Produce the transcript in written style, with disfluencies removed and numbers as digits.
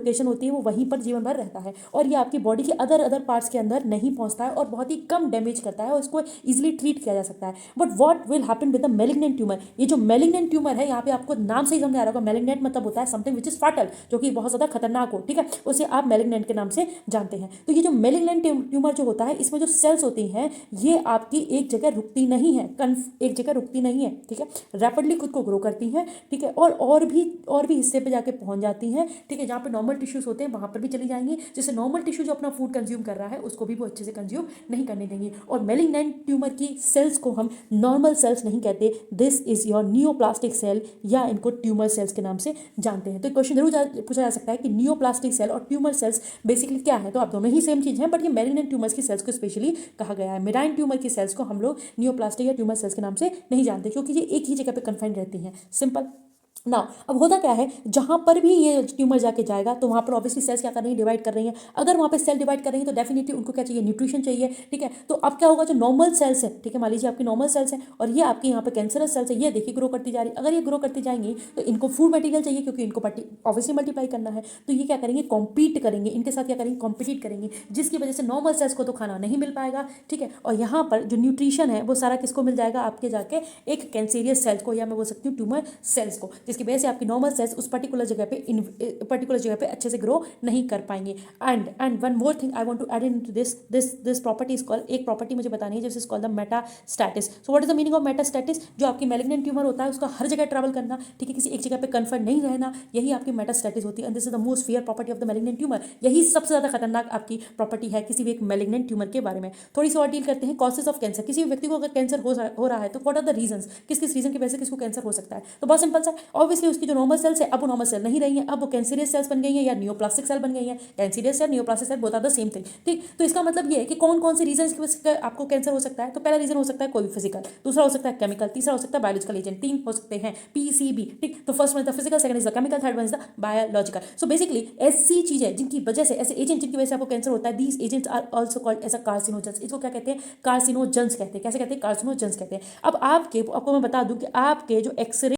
Multiplication होती है वो वहीं पर जीवन भर रहता है और ये आपकी बॉडी के अदर पार्ट्स के अंदर नहीं पहुंचता है और बहुत ही कम डैमेज करता है और इसको इजीली ट्रीट किया जा सकता है। But what will happen with the malignant tumour, ये जो मैलिग्नेंट ट्यूमर है यहाँ पे आपको नाम से ही समझ आ रहा होगा, मैलिग्नेंट मतलब होता है समथिंग विच इज फाटल, जो कि बहुत ज़्यादा खतरनाक हो, ठीक है, उसे आप मैलिग्नेंट के नाम से जानते हैं। तो ये जो मैलिग्नेंट ट्यूमर जो होता है इसमें जो सेल्स होती हैं ये आपकी एक जगह रुकती नहीं है, एक जगह रुकती नहीं है, ठीक है, रैपिडली खुद को ग्रो करती हैं, ठीक है, और भी हिस्से पे जाके पहुंच जाती हैं, ठीक है, जहाँ पे नॉर्मल टिश्यूज होते हैं वहाँ पर भी चली जाएंगी, जिससे नॉर्मल टिश्यू जो अपना फूड कंज्यूम कर रहा है उसको भी वो अच्छे से कंज्यूम नहीं करने देंगी। और मैलिग्नेंट ट्यूमर की सेल्स को हम नॉर्मल सेल्स नहीं कहते, this is your neoplastic cell या इनको ट्यूमर सेल्स के नाम से जानते हैं। तो क्वेश्चन जरूर पूछा जा सकता है कि नियोप्लास्टिक सेल और ट्यूमर सेल्स बेसिकली क्या है, तो आप दोनों ही सेम चीज़ हैं, बट ये मैलिग्नेंट ट्यूमर्स की सेल्स को स्पेशली कहा गया है। मेराइन ट्यूमर की सेल्स को हम लोग नियोप्लास्टिक या ट्यूमर सेल्स के नाम से नहीं जानते क्योंकि ये एक ही जगह पे कन्फाइंड रहती हैं। सिंपल ना। अब होता क्या है, जहाँ पर भी ये ट्यूमर जाके जाएगा तो वहाँ पर ऑब्वियसली सेल्स क्या कर रही है, डिवाइड कर रही हैं। अगर वहाँ पे सेल डिवाइड कर रही है तो डेफिनेटली उनको क्या चाहिए, न्यूट्रिशन चाहिए, ठीक है। तो अब क्या होगा, जो नॉर्मल सेल्स है, ठीक है, मान लीजिए आपकी नॉर्मल सेल्स है और ये आपकी यहाँ पे कैंसरस सेल्स है, ये देखिए ग्रो करती जा रही है। अगर ये ग्रो करती जाएंगी तो इनको फूड मटेरियल चाहिए क्योंकि इनको ऑब्वियसली मल्टीप्लाई करना है, तो ये क्या करेंगे, कॉम्पीट करेंगे, इनके साथ क्या करेंगे, कॉम्पिटिट करेंगे, जिसकी वजह से नॉर्मल सेल्स को तो खाना नहीं मिल पाएगा, ठीक है। और यहाँ पर जो न्यूट्रिशन है वो सारा किसको मिल जाएगा, आपके जाके एक कैंसेरियस सेल्स को, या मैं बोल सकती हूँ ट्यूमर सेल्स को, जिसकी वजह से आपकी नॉर्मल सेल्स उस पर्टिकुलर जगह पे अच्छे से ग्रो नहीं कर पाएंगे। And one more thing I want to add in to this property is called, एक प्रॉपर्टी मुझे बतानी है जिस called the metastasis. So what is the meaning of metastasis, जो आपकी मैलिग्नेंट ट्यूमर होता है उसका हर जगह ट्रैवल करना, ठीक है, किसी एक जगह पे कन्फर्ड नहीं रहना, यही आपकी मेटास्टैटिस होती है। And this is the most fear property of the malignant tumour, यही सबसे ज़्यादा खतरनाक आपकी प्रॉपर्टी है किसी भी एक मैलिग्नेंट ट्यूमर के बारे में। थोड़ी सी और डील करते हैं, कॉजेस ऑफ कैंसर। किसी भी व्यक्ति को अगर कैंसर हो रहा है तो व्हाट आर द रीजंस, किस रीजन की वजह से किसको कैंसर हो सकता है, तो बहुत सिंपल सा, ऑब्वियसली उसकी जो नॉर्मल सेल्स है अब वो नॉर्मल सेल नहीं रही है, अब वो कैंसरियस सेल्स बन गई हैं या नियोप्लास्टिक सेल बन गई हैं। Cancerous cell, neoplastic cell both are the same thing, ठीक। तो इसका मतलब ये है कि कौन कौन से रीजन की वजह से आपको कैंसर हो सकता है। तो पहला रीजन हो सकता है कोई भी फिजिकल, दूसरा हो सकता है केमिकल, तीसरा हो सकता है बायोलॉजिकल एजेंट, तीन हो सकते हैं पीसीबी, ठीक। तो first one is the physical, second is the chemical, third one is the biological. So basically ऐसी चीजें जिनकी वजह से, ऐसे एजेंट जिनकी वजह से आपको कैंसर होता है, these agents are also called as a carcinogens. इसको क्या कहते हैं, कार्सिनोजेंस कहते हैं। कैसे कहते हैं, कार्सिनोजेंस कहते हैं। अब आपको मैं बता दूं कि आपके जो एक्सरे